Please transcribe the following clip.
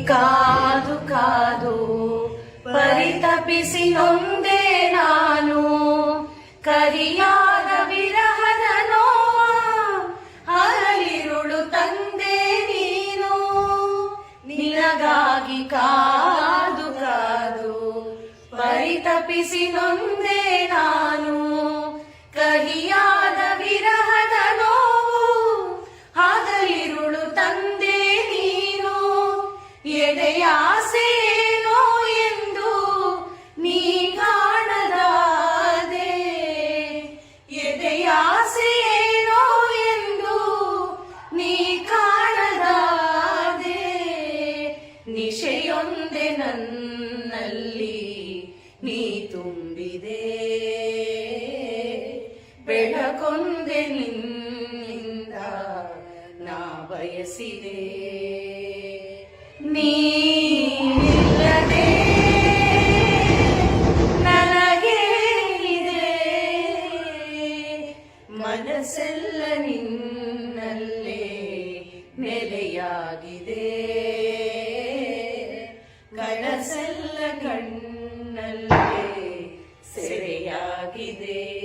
ಕಾದು ಕಾದು ಪರಿತಪಿಸಿ ನೊಂದೆ ನಾನು. ಕರಿಯಾದ ವಿರಹದ ನೋವ ಹರಳಿರುಳು ತಂದೆ ನೀನು. ನಿನಗಾಗಿ ಕಾದು ಕಾದು ಪರಿತಪಿಸಿ ನೊಂದೆ ನಾನು. ಕಹಿಯಾದ ವಿರಹದ ನೋವು ಹಗಲಿರುಳು ತಂದೆ ನೀನು. ಎದೆಯಾಸೇನೋ ಎಂದು ನೀ ಕಾಣದಾದೆ. ಎದೆಯಾಸೇನೋ ಎಂದು ನೀ ಕಾಣದಾದೆ. ನಿಶೆಯೊಂದೆ ನನ್ನಲ್ಲಿ ನೀ ತುಂಬಿದೆ. ಬೆಳಕೊಂದೆ ನಿನ್ನಿಂದ ನಾ ಬಯಸಿದೆ. ನೀನಿಲ್ಲದೆ ನನಗೇನಿದೆ. ಮನಸ್ಸೆಲ್ಲ ನಿನ್ನಲ್ಲೇ ನೆಲೆಯಾಗಿದೆ. ಕನಸೆಲ್ಲ ಕಣ್ಣಲ್ಲೇ ಸೆರೆಯಾಗಿದೆ.